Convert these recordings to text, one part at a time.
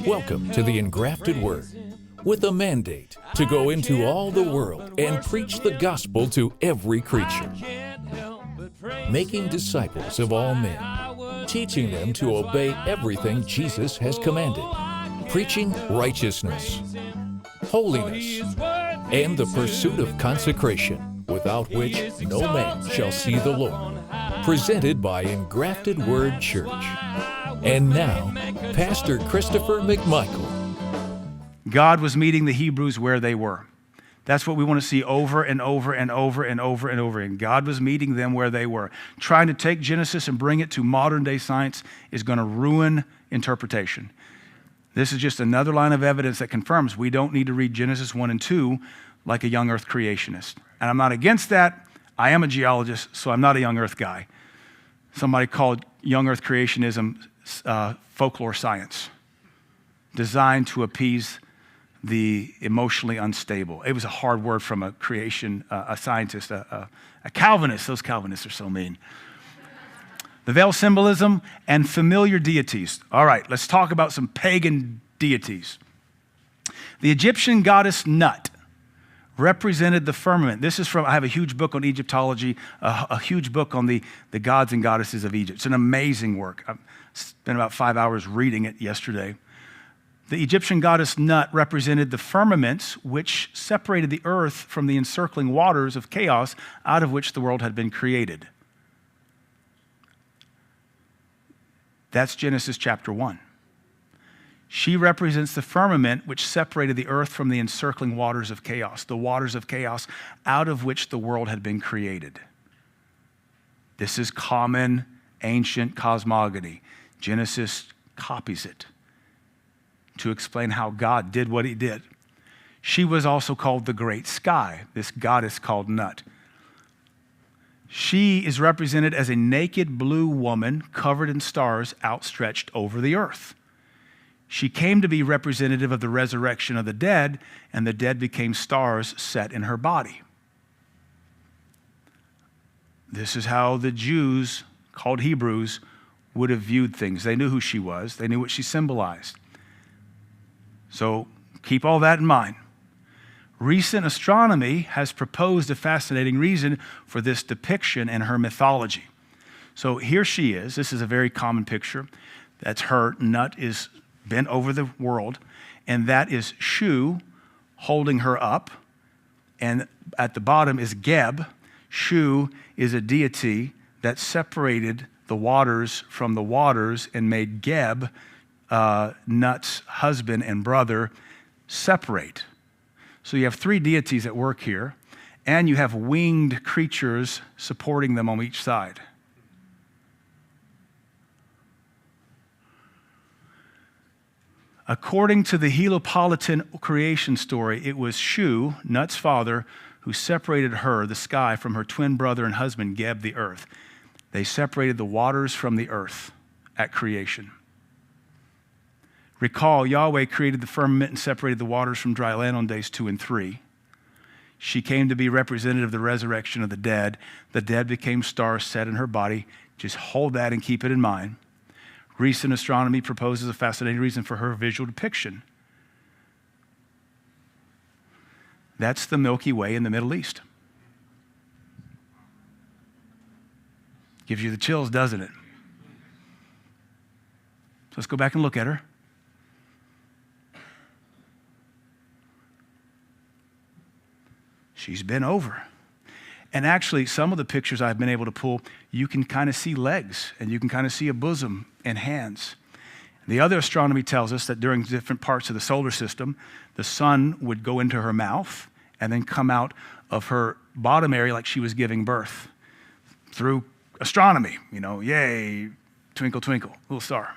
Welcome to the Engrafted Word, with a mandate to go into all the world and preach the gospel to every creature, making disciples of all men, teaching them to obey everything Jesus has commanded, preaching righteousness, holiness, and the pursuit of consecration, without which no man shall see the Lord. Presented by Engrafted Word Church. And now, Pastor Christopher McMichael. God was meeting the Hebrews where they were. That's what we want to see over and over and over and over and over again. God was meeting them where they were. Trying to take Genesis and bring it to modern day science is going to ruin interpretation. This is just another line of evidence that confirms we don't need to read Genesis 1 and 2 like a young earth creationist. And I'm not against that. I am a geologist, so I'm not a young earth guy. Somebody called young earth creationism folklore science, designed to appease the emotionally unstable. It was a hard word from a scientist, a Calvinist. Those Calvinists are so mean. The veil symbolism and familiar deities. All right, let's talk about some pagan deities. The Egyptian goddess Nut represented the firmament. This is from, I have a huge book on Egyptology, a huge book on the gods and goddesses of Egypt. It's an amazing work. I spent about 5 hours reading it yesterday. The Egyptian goddess Nut represented the firmaments which separated the earth from the encircling waters of chaos out of which the world had been created. That's Genesis chapter 1. She represents the firmament which separated the earth from the encircling waters of chaos, the waters of chaos out of which the world had been created. This is common ancient cosmogony. Genesis copies it to explain how God did what he did. She was also called the Great Sky, this goddess called Nut. She is represented as a naked blue woman covered in stars outstretched over the earth. She came to be representative of the resurrection of the dead, and the dead became stars set in her body. This is how the Jews, called Hebrews, would have viewed things. They knew who she was. They knew what she symbolized. So keep all that in mind. Recent astronomy has proposed a fascinating reason for this depiction in her mythology. So here she is. This is a very common picture. That's her. Nut is bent over the world, and that is Shu holding her up, and at the bottom is Geb. Shu is a deity that separated the waters from the waters and made Geb, Nut's husband and brother, separate. So you have three deities at work here, and you have winged creatures supporting them on each side. According to the Heliopolitan creation story, it was Shu, Nut's father, who separated her, the sky, from her twin brother and husband, Geb, the earth. They separated the waters from the earth at creation. Recall, Yahweh created the firmament and separated the waters from dry land on days 2 and 3. She came to be representative of the resurrection of the dead. The dead became stars set in her body. Just hold that and keep it in mind. Recent astronomy proposes a fascinating reason for her visual depiction. That's the Milky Way in the Middle East. Gives you the chills, doesn't it? So let's go back and look at her. She's bent over. And actually, some of the pictures I've been able to pull, you can kind of see legs, and you can kind of see a bosom and hands. The other astronomy tells us that during different parts of the solar system, the sun would go into her mouth and then come out of her bottom area like she was giving birth. Through astronomy, yay, twinkle, twinkle, little star.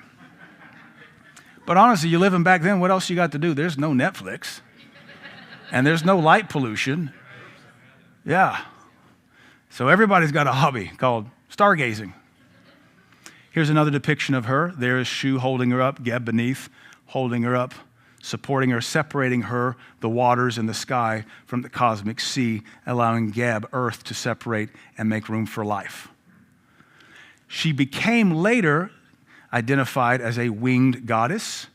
But honestly, you're living back then, what else you got to do? There's no Netflix, and there's no light pollution. Yeah. So everybody's got a hobby called stargazing. Here's another depiction of her. There is Shu holding her up, Geb beneath, holding her up, supporting her, separating her, the waters and the sky from the cosmic sea, allowing Geb, earth, to separate and make room for life. She became later identified as a winged goddess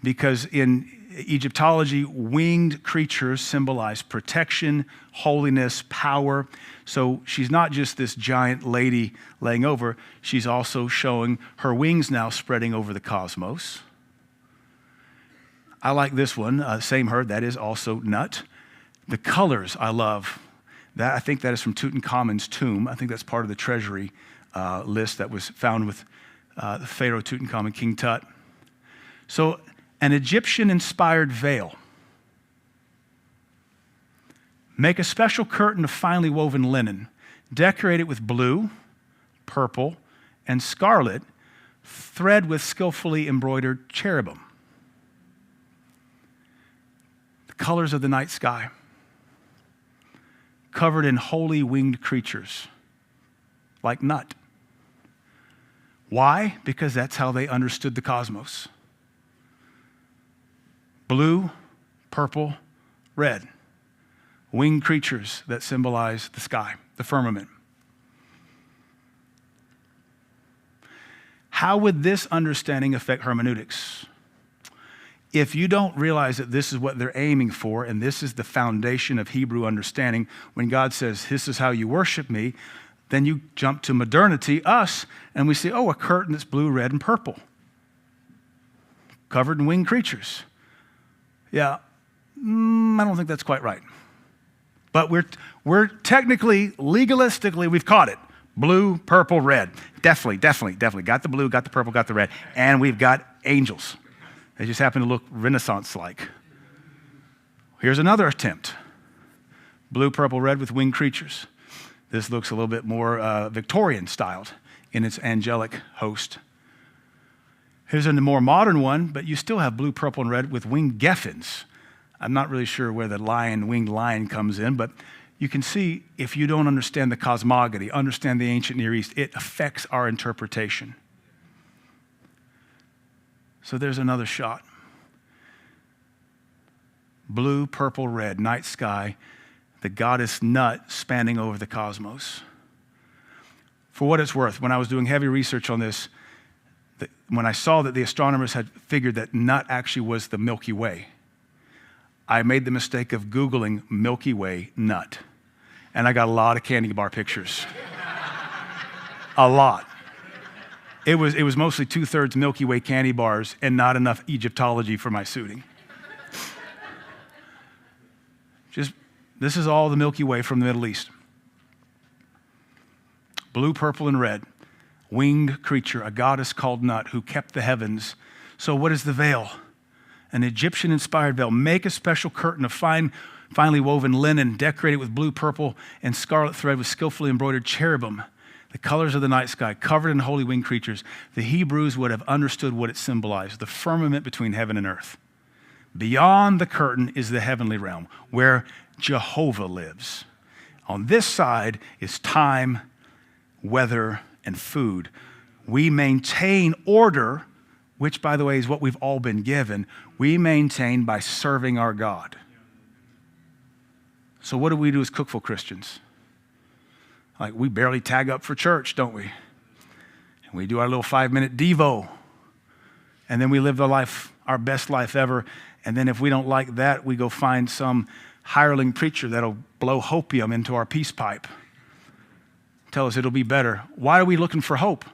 because in Egyptology, winged creatures symbolize protection, holiness, power. So she's not just this giant lady laying over, she's also showing her wings now spreading over the cosmos. I like this one, same herd, that is also nut. The colors I love. That I think that is from Tutankhamun's tomb. I think that's part of the treasury list that was found with the Pharaoh Tutankhamun, King Tut. So an Egyptian-inspired veil. Make a special curtain of finely woven linen. Decorate it with blue, purple, and scarlet, thread with skillfully embroidered cherubim. The colors of the night sky, covered in holy winged creatures, like nut. Why? Because that's how they understood the cosmos. Blue, purple, red. Winged creatures that symbolize the sky, the firmament. How would this understanding affect hermeneutics? If you don't realize that this is what they're aiming for, and this is the foundation of Hebrew understanding, when God says, this is how you worship me, then you jump to modernity, us, and we say, oh, a curtain that's blue, red, and purple, covered in winged creatures. Yeah, I don't think that's quite right. But we're technically, legalistically, we've caught it. Blue, purple, red. Definitely. Got the blue, got the purple, got the red. And we've got angels. They just happen to look Renaissance-like. Here's another attempt. Blue, purple, red with winged creatures. This looks a little bit more Victorian-styled in its angelic host. Here's a more modern one, but you still have blue, purple, and red with winged geffins. I'm not really sure where the winged lion comes in, but you can see if you don't understand the cosmogony, understand the ancient Near East, it affects our interpretation. So there's another shot. Blue, purple, red, night sky, the goddess Nut spanning over the cosmos. For what it's worth, when I was doing heavy research on this, when I saw that the astronomers had figured that Nut actually was the Milky Way, I made the mistake of Googling Milky Way Nut. And I got a lot of candy bar pictures. A lot. It was mostly 2/3 Milky Way candy bars and not enough Egyptology for my suiting. This is all the Milky Way from the Middle East. Blue, purple, and red. Winged creature, a goddess called Nut, who kept the heavens. So what is the veil? An Egyptian-inspired veil. Make a special curtain of finely woven linen, decorate it with blue, purple, and scarlet thread with skillfully embroidered cherubim, the colors of the night sky, covered in holy winged creatures. The Hebrews would have understood what it symbolized, the firmament between heaven and earth. Beyond the curtain is the heavenly realm, where Jehovah lives. On this side is time, weather, and food. We maintain order, which, by the way, is what we've all been given. We maintain by serving our God. So what do we do as cookful Christians? Like, we barely tag up for church, don't we? And we do our little 5-minute Devo. And then we live the life, our best life ever. And then if we don't like that, we go find some hireling preacher that'll blow hopium into our peace pipe. Tell us it'll be better. Why are we looking for hope?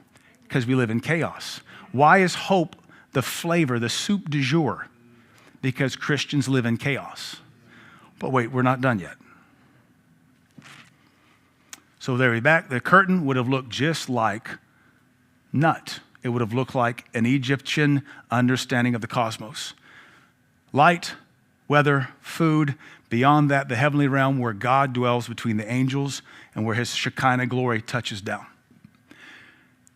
Because we live in chaos. Why is hope the flavor, the soup du jour? Because Christians live in chaos. But wait, we're not done yet. So there we're back. The curtain would have looked just like Nut. It would have looked like an Egyptian understanding of the cosmos. Light, weather, food. Beyond that, the heavenly realm where God dwells between the angels and where his Shekinah glory touches down.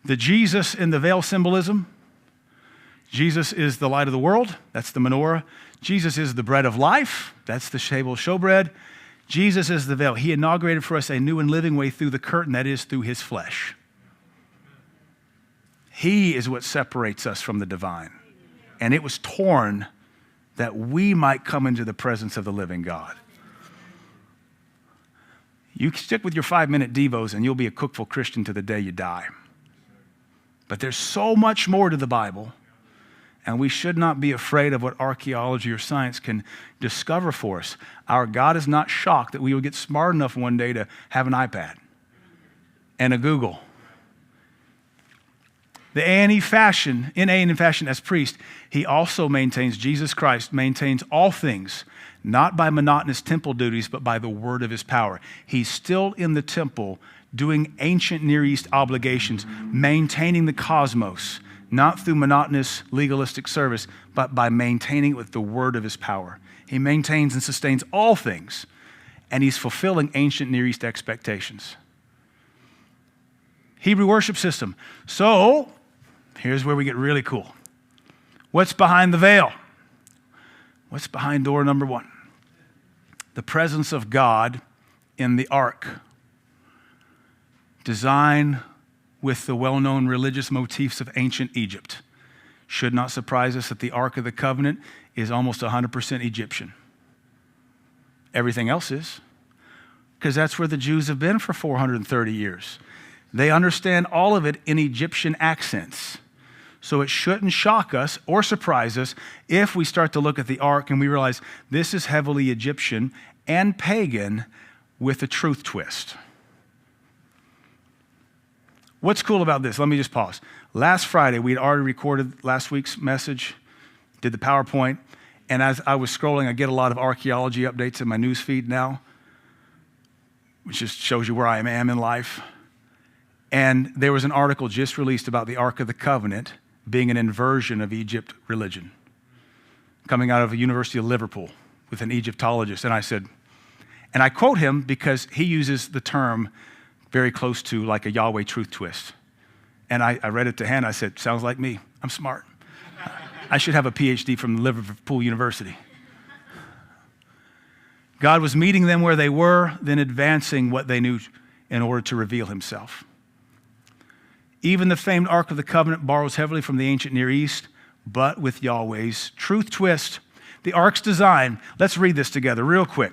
The Jesus in the veil symbolism. Jesus is the light of the world. That's the menorah. Jesus is the bread of life. That's the table showbread. Jesus is the veil. He inaugurated for us a new and living way through the curtain, that is, through his flesh. He is what separates us from the divine. And it was torn that we might come into the presence of the living God. You stick with your 5-minute devos and you'll be a cookful Christian to the day you die. But there's so much more to the Bible. And we should not be afraid of what archaeology or science can discover for us. Our God is not shocked that we will get smart enough one day to have an iPad and a Google. The A&E fashion, in A&E fashion as priest, he also maintains, Jesus Christ maintains all things, not by monotonous temple duties, but by the word of his power. He's still in the temple doing ancient Near East obligations, maintaining the cosmos, not through monotonous legalistic service, but by maintaining it with the word of his power. He maintains and sustains all things, and he's fulfilling ancient Near East expectations. Hebrew worship system. So, here's where we get really cool. What's behind the veil? What's behind door number 1? The presence of God in the ark. Designed with the well-known religious motifs of ancient Egypt. Should not surprise us that the Ark of the Covenant is almost 100% Egyptian. Everything else is, because that's where the Jews have been for 430 years. They understand all of it in Egyptian accents. So it shouldn't shock us or surprise us if we start to look at the Ark and we realize this is heavily Egyptian and pagan with a truth twist. What's cool about this? Let me just pause. Last Friday, we'd already recorded last week's message, did the PowerPoint, and as I was scrolling, I get a lot of archaeology updates in my news feed now, which just shows you where I am in life. And there was an article just released about the Ark of the Covenant being an inversion of Egypt religion, coming out of the University of Liverpool with an Egyptologist. And I said, and I quote him because he uses the term very close to like a Yahweh truth twist. And I read it to Hannah. I said, sounds like me. I'm smart. I should have a PhD from Liverpool University. God was meeting them where they were, then advancing what they knew in order to reveal himself. Even the famed Ark of the Covenant borrows heavily from the ancient Near East, but with Yahweh's truth twist. The Ark's design, let's read this together real quick.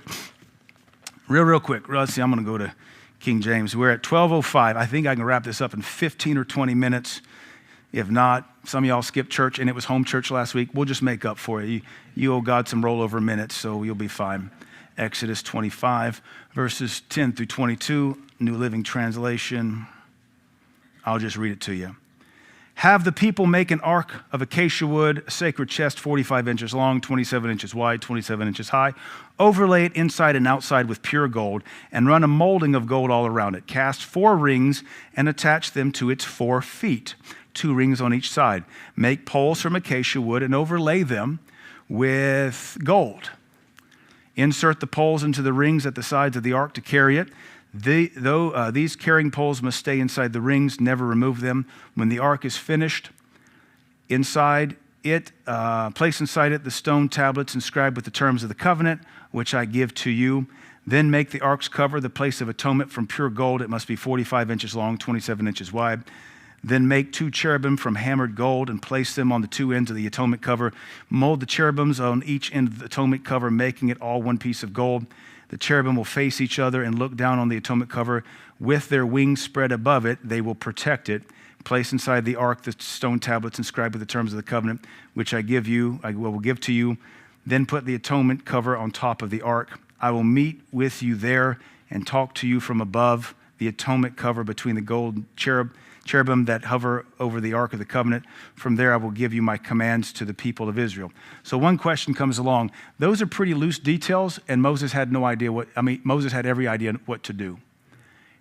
Real quick. Let's see, I'm going to go to King James. We're at 12:05. I think I can wrap this up in 15 or 20 minutes. If not, some of y'all skipped church and it was home church last week. We'll just make up for it. You owe God some rollover minutes, so you'll be fine. Exodus 25, verses 10 through 22, New Living Translation. I'll just read it to you. Have the people make an ark of acacia wood, a sacred chest 45 inches long, 27 inches wide, 27 inches high. Overlay it inside and outside with pure gold and run a molding of gold all around it. Cast 4 rings and attach them to its 4 feet, 2 rings on each side. Make poles from acacia wood and overlay them with gold. Insert the poles into the rings at the sides of the ark to carry it. These carrying poles must stay inside the rings, never remove them. When the ark is finished, inside it, place inside it the stone tablets inscribed with the terms of the covenant, which I give to you. Then make the ark's cover, the place of atonement, from pure gold. It must be 45 inches long, 27 inches wide. Then make 2 cherubim from hammered gold and place them on the 2 ends of the atonement cover. Mold the cherubims on each end of the atonement cover, making it all one piece of gold. The cherubim will face each other and look down on the atonement cover. With their wings spread above it, they will protect it. Place inside the ark the stone tablets inscribed with the terms of the covenant, which I will give to you. Then put the atonement cover on top of the ark. I will meet with you there and talk to you from above the atonement cover between the gold cherubim that hover over the ark of the covenant. From there I will give you my commands to the people of Israel. So one question comes along. Those are pretty loose details, and Moses had Moses had every idea what to do.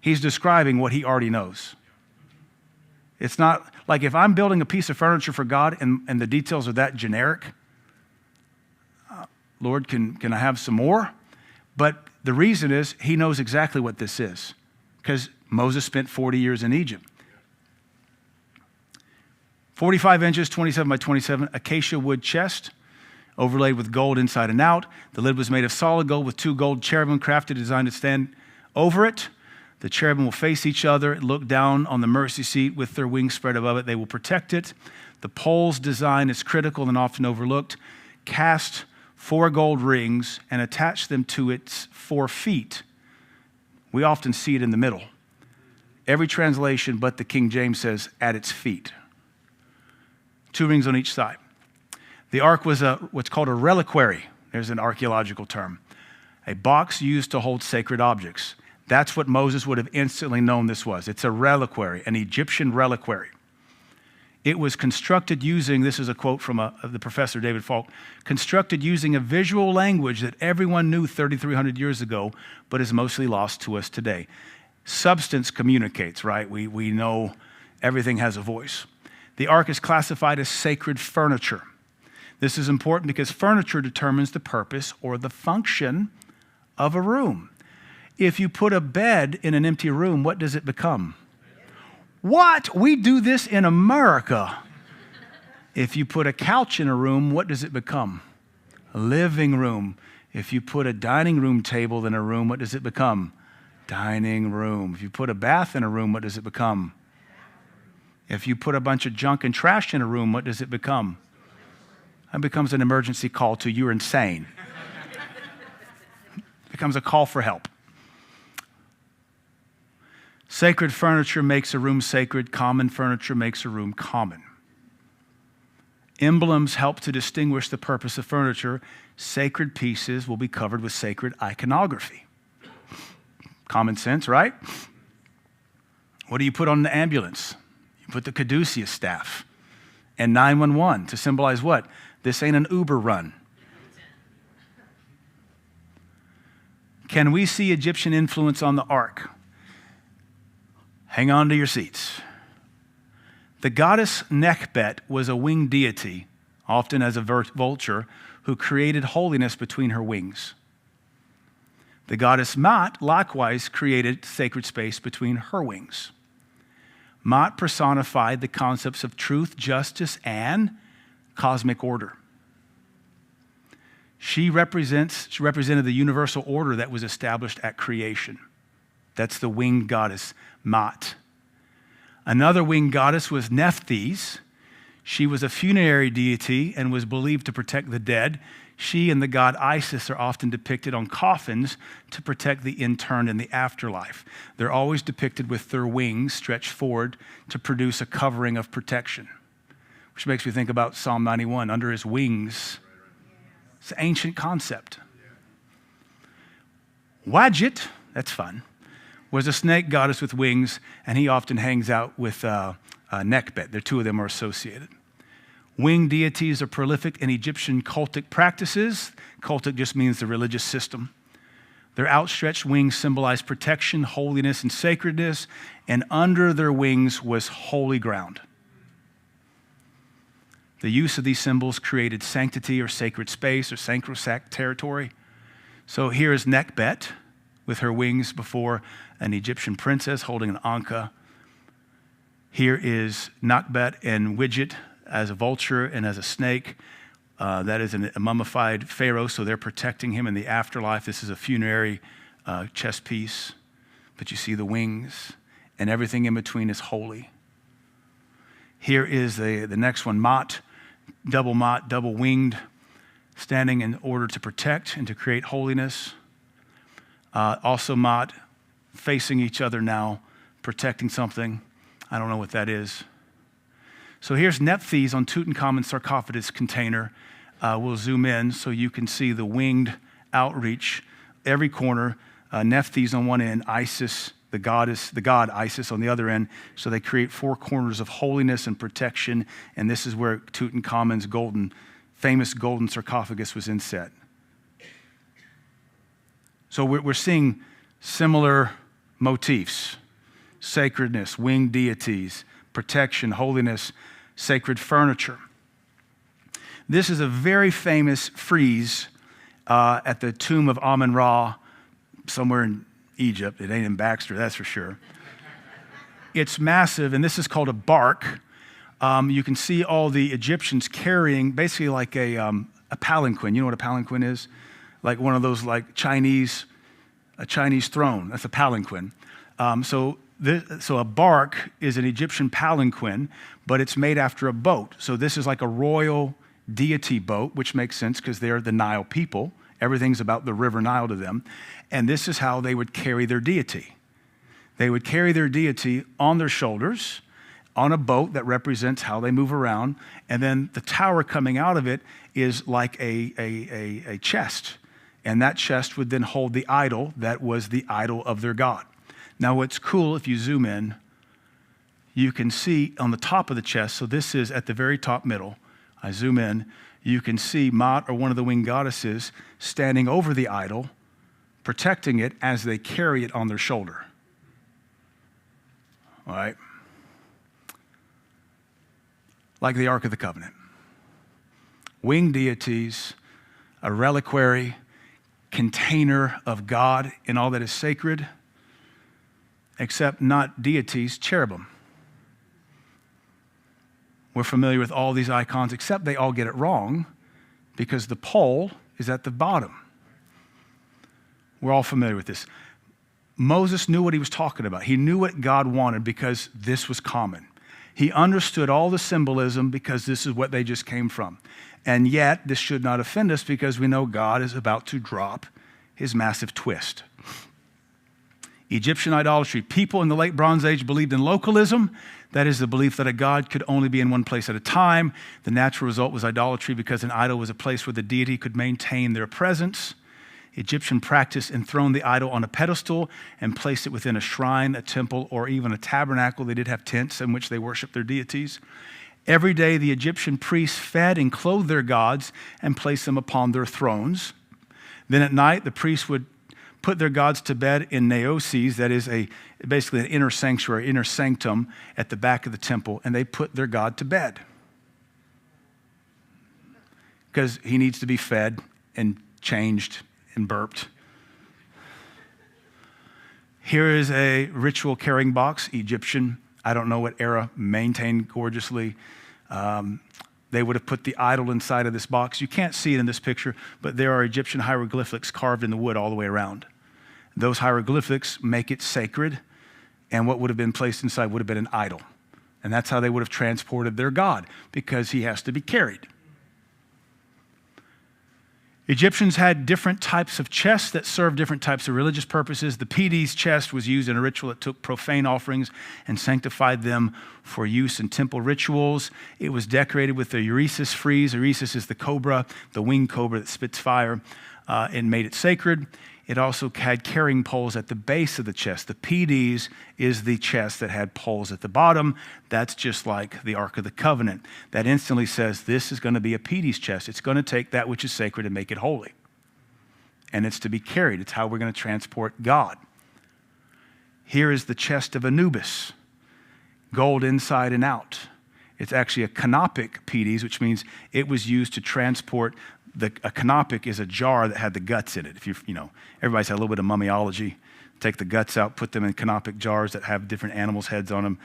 He's describing what he already knows. It's not like if I'm building a piece of furniture for God and the details are that generic, Lord, can I have some more? But the reason is he knows exactly what this is because Moses spent 40 years in Egypt. 45 inches, 27 by 27, acacia wood chest, overlaid with gold inside and out. The lid was made of solid gold with 2 gold cherubim crafted, designed to stand over it. The cherubim will face each other, look down on the mercy seat with their wings spread above it. They will protect it. The pole's design is critical and often overlooked. Cast 4 gold rings and attach them to its 4 feet. We often see it in the middle. Every translation but the King James says at its feet. 2 rings on each side. The ark was what's called a reliquary. There's an archaeological term. A box used to hold sacred objects. That's what Moses would have instantly known this was. It's a reliquary, an Egyptian reliquary. It was constructed using, this is a quote from the professor David Falk, constructed using a visual language that everyone knew 3,300 years ago, but is mostly lost to us today. Substance communicates, right? We know everything has a voice. The ark is classified as sacred furniture. This is important because furniture determines the purpose or the function of a room. If you put a bed in an empty room, what does it become? What? We do this in America. If you put a couch in a room, what does it become? A living room. If you put a dining room table in a room, what does it become? Dining room. If you put a bath in a room, what does it become? If you put a bunch of junk and trash in a room, what does it become? It becomes an emergency call to you're insane. It becomes a call for help. Sacred furniture makes a room sacred. Common furniture makes a room common. Emblems help to distinguish the purpose of furniture. Sacred pieces will be covered with sacred iconography. Common sense, right? What do you put on the ambulance? You put the caduceus staff. And 911 to symbolize what? This ain't an Uber run. Can we see Egyptian influence on the ark? Hang on to your seats. The goddess Nekhbet was a winged deity, often as a vulture, who created holiness between her wings. The goddess Ma'at likewise created sacred space between her wings. Ma'at personified the concepts of truth, justice, and cosmic order. She represented the universal order that was established at creation. That's the winged goddess, Ma'at. Another winged goddess was Nephthys. She was a funerary deity and was believed to protect the dead. She and the god Isis are often depicted on coffins to protect the interned in the afterlife. They're always depicted with their wings stretched forward to produce a covering of protection, which makes me think about Psalm 91, under his wings. It's an ancient concept. Wadjet, that's fun, was a snake goddess with wings, and he often hangs out with Nekhbet. The two of them are associated. Winged deities are prolific in Egyptian cultic practices. Cultic just means the religious system. Their outstretched wings symbolize protection, holiness, and sacredness, and under their wings was holy ground. The use of these symbols created sanctity or sacred space or sacrosanct territory. So here is Nekhbet with her wings before an Egyptian princess holding an anka. Here is Nekhbet and Widget as a vulture and as a snake. That is a mummified pharaoh, so they're protecting him in the afterlife. This is a funerary chess piece, but you see the wings, and everything in between is holy. Here is the next one, Ma'at, double winged, standing in order to protect and to create holiness. Also Ma'at, facing each other now, protecting something. I don't know what that is. So here's Nephthys on Tutankhamun's sarcophagus container. We'll zoom in so you can see the winged outreach. Every corner, Nephthys on one end, Isis, the god Isis on the other end. So they create four corners of holiness and protection, and this is where Tutankhamun's famous golden sarcophagus was inset. So we're seeing similar motifs: sacredness, winged deities, protection, holiness, sacred furniture. This is a very famous frieze at the tomb of Amun-Ra, somewhere in Egypt. It ain't in Baxter, that's for sure. It's massive, and this is called a bark. You can see all the Egyptians carrying basically like a palanquin. You know what a palanquin is? Like one of those like a Chinese throne. That's a palanquin. So a bark is an Egyptian palanquin, but it's made after a boat. So this is like a royal deity boat, which makes sense because they're the Nile people. Everything's about the river Nile to them. And this is how they would carry their deity. They would carry their deity on their shoulders, on a boat that represents how they move around. And then the tower coming out of it is like a chest. And that chest would then hold the idol that was the idol of their god. Now, what's cool, if you zoom in, you can see on the top of the chest, so this is at the very top middle. I zoom in, you can see Ma'at, or one of the winged goddesses, standing over the idol, protecting it as they carry it on their shoulder. All right? Like the Ark of the Covenant. Winged deities, a reliquary, container of God in all that is sacred, except not deities, cherubim. We're familiar with all these icons, except they all get it wrong because the pole is at the bottom. We're all familiar with this. Moses knew what he was talking about. He knew what God wanted because this was common. He understood all the symbolism because this is what they just came from. And yet, this should not offend us because we know God is about to drop his massive twist. Egyptian idolatry. People in the late Bronze Age believed in localism. That is the belief that a god could only be in one place at a time. The natural result was idolatry because an idol was a place where the deity could maintain their presence. Egyptian practice enthroned the idol on a pedestal and placed it within a shrine, a temple, or even a tabernacle. They did have tents in which they worshiped their deities. Every day, the Egyptian priests fed and clothed their gods and placed them upon their thrones. Then at night, the priests would put their gods to bed in naoses, that is basically an inner sanctuary, inner sanctum at the back of the temple, and they put their god to bed because he needs to be fed and changed and burped. Here is a ritual carrying box, Egyptian, I don't know what era, maintained gorgeously. They would have put the idol inside of this box. You can't see it in this picture, but there are Egyptian hieroglyphics carved in the wood all the way around. Those hieroglyphics make it sacred, and what would have been placed inside would have been an idol. And that's how they would have transported their god, because he has to be carried. Egyptians had different types of chests that served different types of religious purposes. The Pedis chest was used in a ritual that took profane offerings and sanctified them for use in temple rituals. It was decorated with the Euresis frieze. Euresis is the cobra, the winged cobra that spits fire, and made it sacred. It also had carrying poles at the base of the chest. The Pedis is the chest that had poles at the bottom. That's just like the Ark of the Covenant. That instantly says this is going to be a Pedis chest. It's going to take that which is sacred and make it holy. And it's to be carried. It's how we're going to transport God. Here is the chest of Anubis, gold inside and out. It's actually a canopic Pedis, which means it was used to transport. A canopic is a jar that had the guts in it. If everybody's had a little bit of mummiology. Take the guts out, put them in canopic jars that have different animals' heads on them,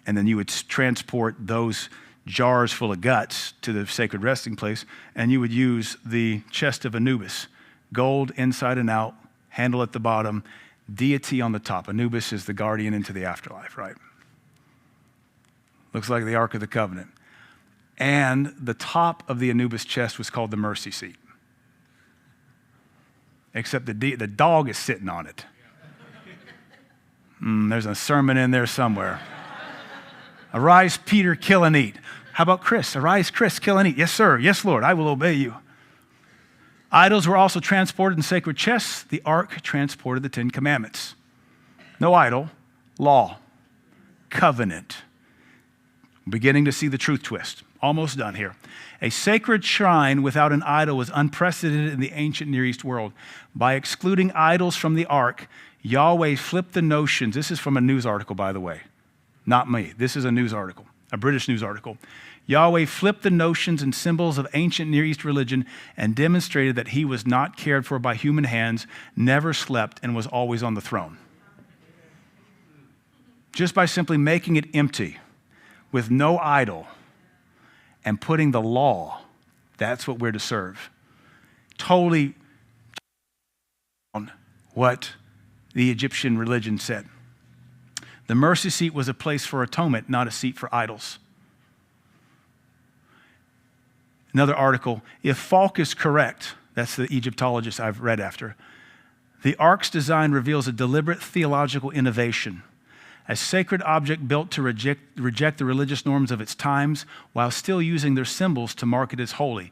and then you would transport those jars full of guts to the sacred resting place, and you would use the chest of Anubis, gold inside and out, handle at the bottom, deity on the top. Anubis is the guardian into the afterlife, right? Looks like the Ark of the Covenant. And the top of the Anubis chest was called the mercy seat. Except the dog is sitting on it. There's a sermon in there somewhere. Arise, Peter, kill and eat. How about Chris? Arise, Chris, kill and eat. Yes, sir. Yes, Lord, I will obey you. Idols were also transported in sacred chests. The ark transported the 10 Commandments. No idol, law, covenant. Beginning to see the truth twist. Almost done here. A sacred shrine without an idol was unprecedented in the ancient Near East world. By excluding idols from the ark, Yahweh flipped the notions. This is from a news article, by the way. Not me. This is a news article, a British news article. Yahweh flipped the notions and symbols of ancient Near East religion and demonstrated that he was not cared for by human hands, never slept, and was always on the throne. Just by simply making it empty with no idol and putting the law, that's what we're to serve. Totally on what the Egyptian religion said. The mercy seat was a place for atonement, not a seat for idols. Another article, if Falk is correct, that's the Egyptologist I've read after, the ark's design reveals a deliberate theological innovation. a sacred object built to reject the religious norms of its times while still using their symbols to mark it as holy.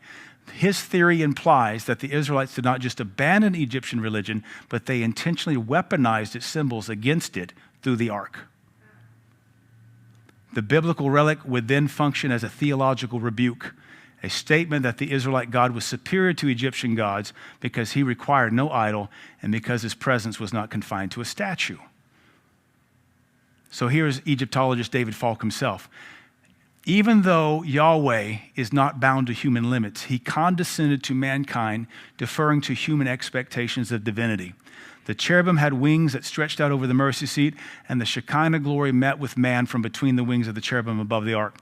His theory implies that the Israelites did not just abandon Egyptian religion, but they intentionally weaponized its symbols against it through the ark. The biblical relic would then function as a theological rebuke, a statement that the Israelite God was superior to Egyptian gods because he required no idol and because his presence was not confined to a statue. So here's Egyptologist David Falk himself. Even though Yahweh is not bound to human limits, he condescended to mankind, deferring to human expectations of divinity. The cherubim had wings that stretched out over the mercy seat, and the Shekinah glory met with man from between the wings of the cherubim above the ark.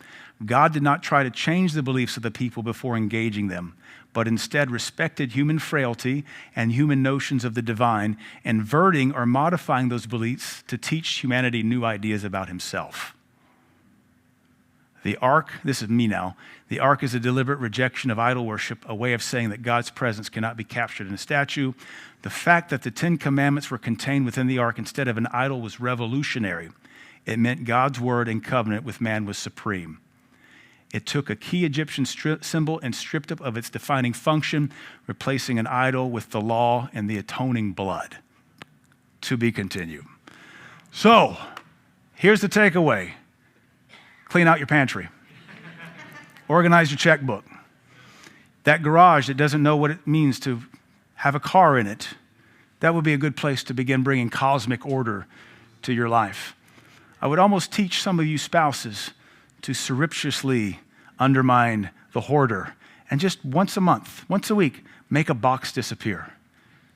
God did not try to change the beliefs of the people before engaging them, but instead respected human frailty and human notions of the divine, inverting or modifying those beliefs to teach humanity new ideas about himself. The ark, this is me now, the ark is a deliberate rejection of idol worship, a way of saying that God's presence cannot be captured in a statue. The fact that the 10 Commandments were contained within the ark instead of an idol was revolutionary. It meant God's word and covenant with man was supreme. It took a key Egyptian symbol and stripped it of its defining function, replacing an idol with the law and the atoning blood. To be continued. So, here's the takeaway. Clean out your pantry. Organize your checkbook. That garage that doesn't know what it means to have a car in it, that would be a good place to begin bringing cosmic order to your life. I would almost teach some of you spouses to surreptitiously undermine the hoarder and just once a month, once a week, make a box disappear.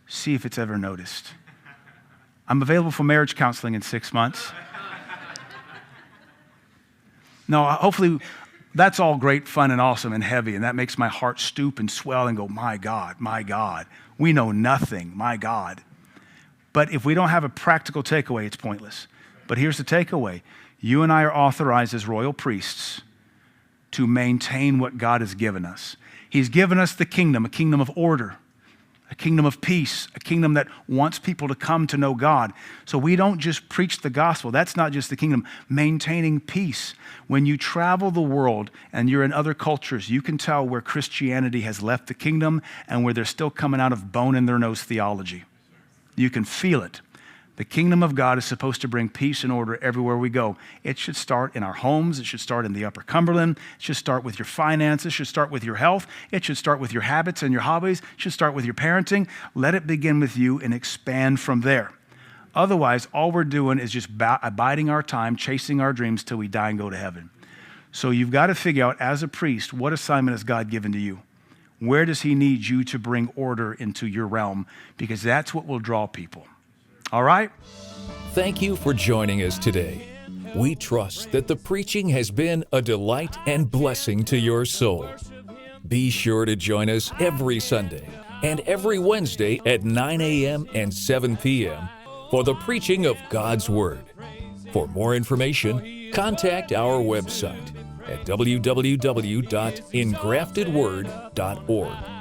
See if it's ever noticed. I'm available for marriage counseling in 6 months. No, hopefully that's all great, fun, and awesome and heavy, and that makes my heart stoop and swell and go, my God, we know nothing, my God. But if we don't have a practical takeaway, it's pointless. But here's the takeaway. You and I are authorized as royal priests to maintain what God has given us. He's given us the kingdom, a kingdom of order, a kingdom of peace, a kingdom that wants people to come to know God. So we don't just preach the gospel. That's not just the kingdom. Maintaining peace. When you travel the world and you're in other cultures, you can tell where Christianity has left the kingdom and where they're still coming out of bone-in-their-nose theology. You can feel it. The kingdom of God is supposed to bring peace and order everywhere we go. It should start in our homes. It should start in the Upper Cumberland. It should start with your finances. It should start with your health. It should start with your habits and your hobbies. It should start with your parenting. Let it begin with you and expand from there. Otherwise, all we're doing is just abiding our time, chasing our dreams till we die and go to heaven. So you've got to figure out, as a priest, what assignment has God given to you? Where does he need you to bring order into your realm? Because that's what will draw people. All right? Thank you for joining us today. We trust that the preaching has been a delight and blessing to your soul. Be sure to join us every Sunday and every Wednesday at 9 a.m. and 7 p.m. for the preaching of God's Word. For more information, contact our website at www.engraftedword.org.